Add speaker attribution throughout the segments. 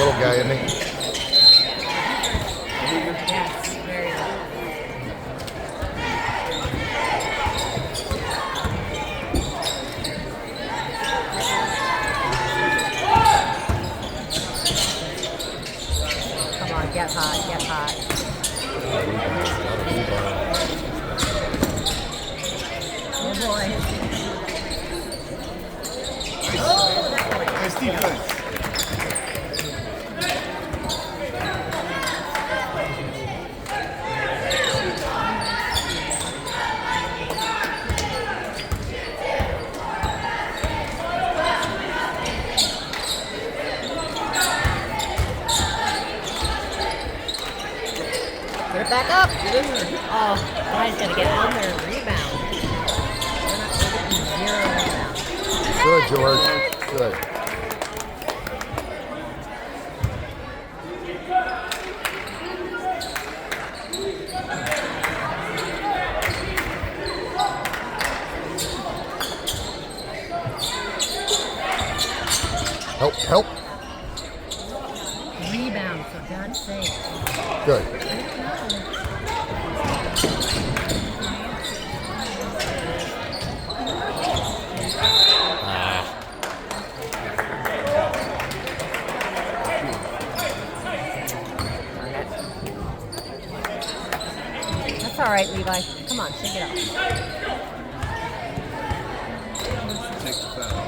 Speaker 1: little guy, isn't he?
Speaker 2: Yes, very well. Come on, get hot, get hot. Oh boy.
Speaker 3: Nice defense.
Speaker 2: Get it back up. Oh, guy's gonna get on there and rebound. We're getting 0 rebound.
Speaker 1: Good, George. Good. Help, help.
Speaker 2: Rebound, for God's sake.
Speaker 1: Good.
Speaker 2: That's all right, Levi. Come on, shake it off.
Speaker 3: Take the foul.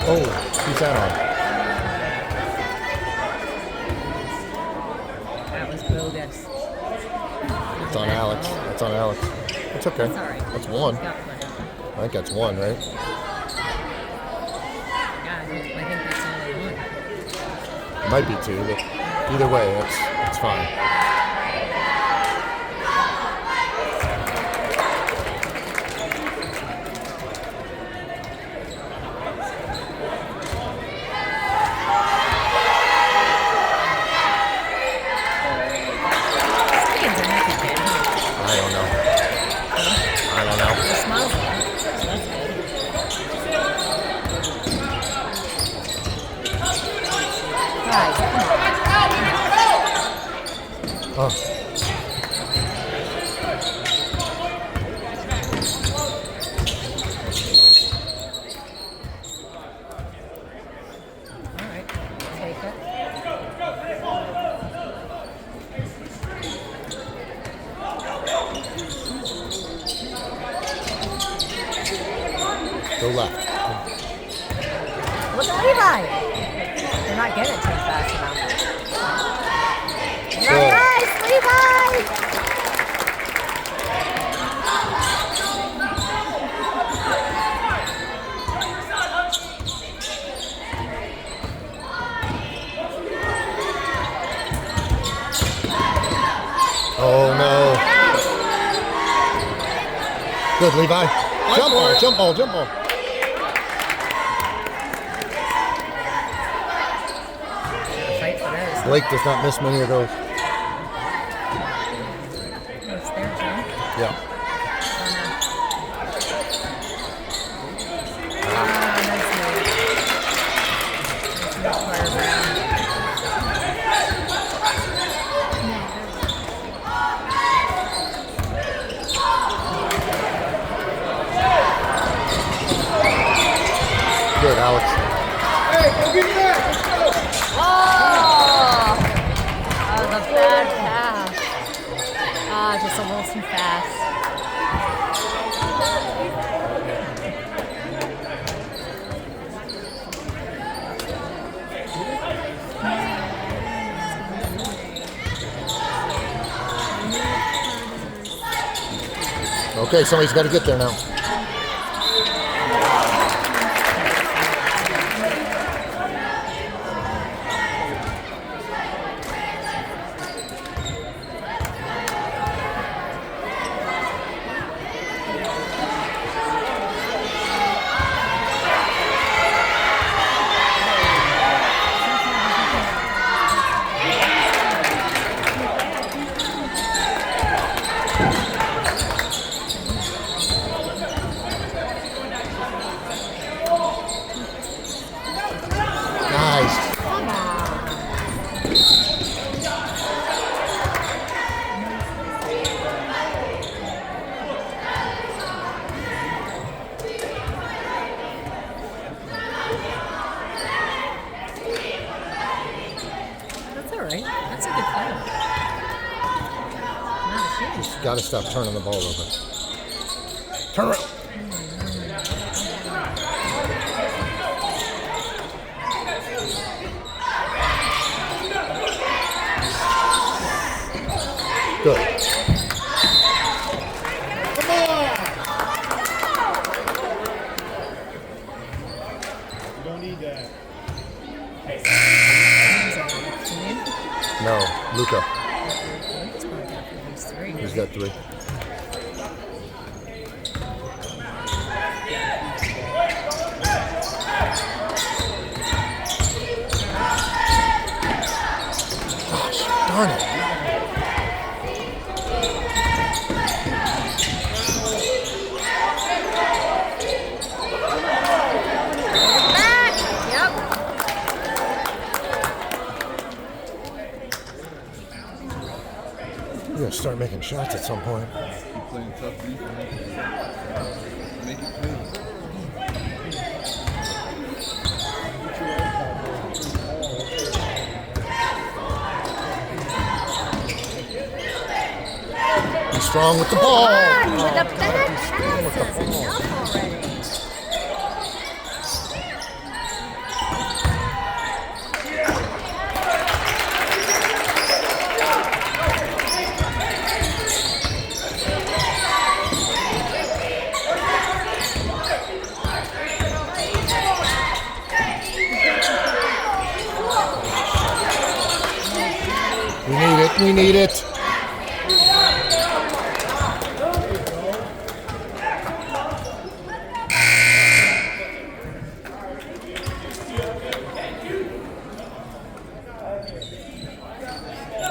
Speaker 1: Oh, who's that on?
Speaker 2: That was bogus.
Speaker 1: It's on Alex. That's on Alex. It's okay.
Speaker 2: That's all right.
Speaker 1: That's one.
Speaker 2: He's got plenty.
Speaker 1: I think that's one, right?
Speaker 2: Yeah, I think that's only one.
Speaker 1: It might be two, but either way, it's fine.
Speaker 2: Skins are happy, kid, huh?
Speaker 1: I don't know. I don't know.
Speaker 2: He smiles a lot, so that's good. Guys, come on.
Speaker 1: Oh.
Speaker 2: All right, take it.
Speaker 1: Go left.
Speaker 2: Look at Levi. They're not getting it to him fast enough.
Speaker 1: Good.
Speaker 2: Nice, Levi.
Speaker 1: Oh no. Good, Levi. Jump ball, jump ball, jump ball.
Speaker 2: Fight for those.
Speaker 1: Blake does not miss many of those.
Speaker 2: It's their turn.
Speaker 1: Yeah.
Speaker 2: Nice move. Nice move, Claire Brown.
Speaker 1: Good, Alex.
Speaker 3: Hey, go get that!
Speaker 2: Oh! That was a bad pass. Ah, just a little too fast.
Speaker 1: Okay, somebody's got to get there now. Just got to stop turning the ball over. Turn around. Good.
Speaker 3: Come on! You don't need that.
Speaker 1: No, Luca.
Speaker 2: He's 3.
Speaker 1: He's got 3. Gosh, darn it.
Speaker 2: Back! Yep.
Speaker 1: You're going to start making shots at some point.
Speaker 3: Keep playing tough defense. Make it clean.
Speaker 1: Be strong with the ball.
Speaker 2: Come on, with the
Speaker 1: Oh,
Speaker 2: back
Speaker 1: be strong with the
Speaker 2: passes.
Speaker 1: ball.
Speaker 2: Enough already.
Speaker 1: We need it. We need it.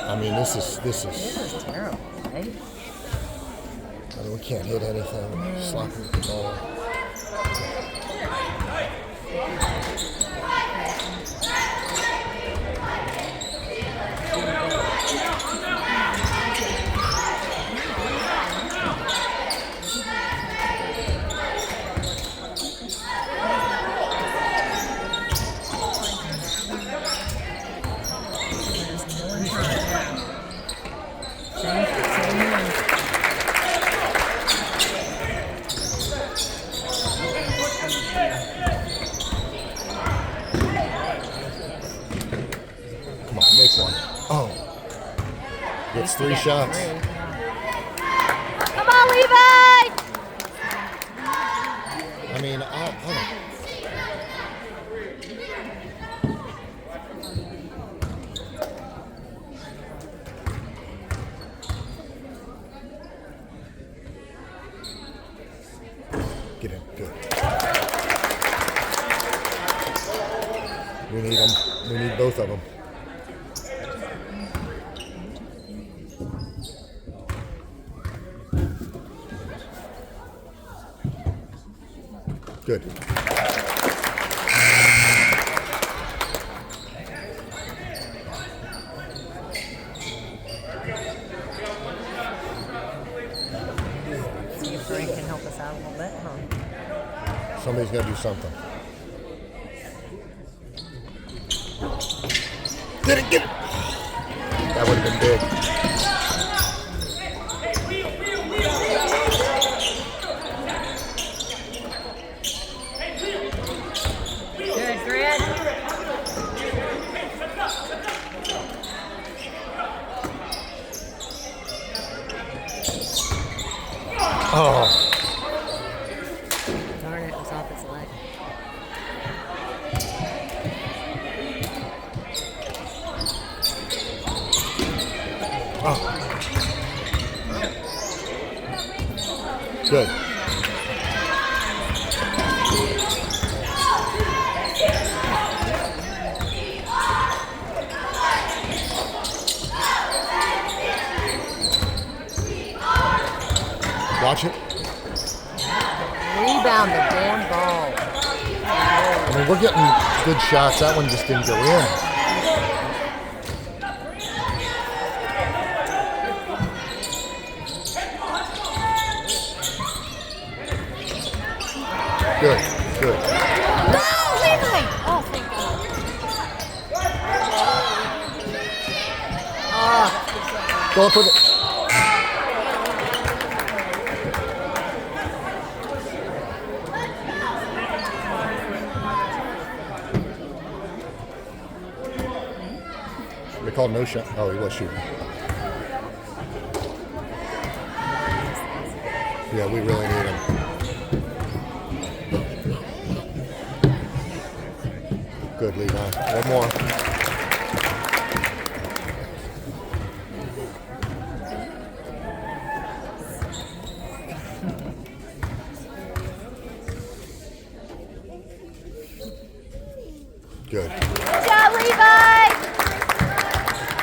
Speaker 1: I mean, this is.
Speaker 2: This is terrible, right?
Speaker 1: I mean, we can't hit anything. Sloppy with the ball. Come on, make one. Oh. Gets 3 shots.
Speaker 2: Come on, Levi!
Speaker 1: I mean, I don't. Get in. Good. We need them. We need both of them. Good.
Speaker 2: See if Frank can help us out a little bit, huh?
Speaker 1: Somebody's got to do something. Get it, get it. That would have been big.
Speaker 2: Good, Grant.
Speaker 1: Oh,
Speaker 2: Darn it, it was off his leg.
Speaker 1: oh. Good. Watch it.
Speaker 2: Rebound the damn ball.
Speaker 1: I mean, we're getting good shots. That one just didn't go in. Good, good.
Speaker 2: No, Levi! Oh, thank God. Oh,
Speaker 1: Go up with it. called no shot. Oh, he was shooting. Yeah, we really need him. Good, Levi. One more. Good.
Speaker 2: Good job, Levi!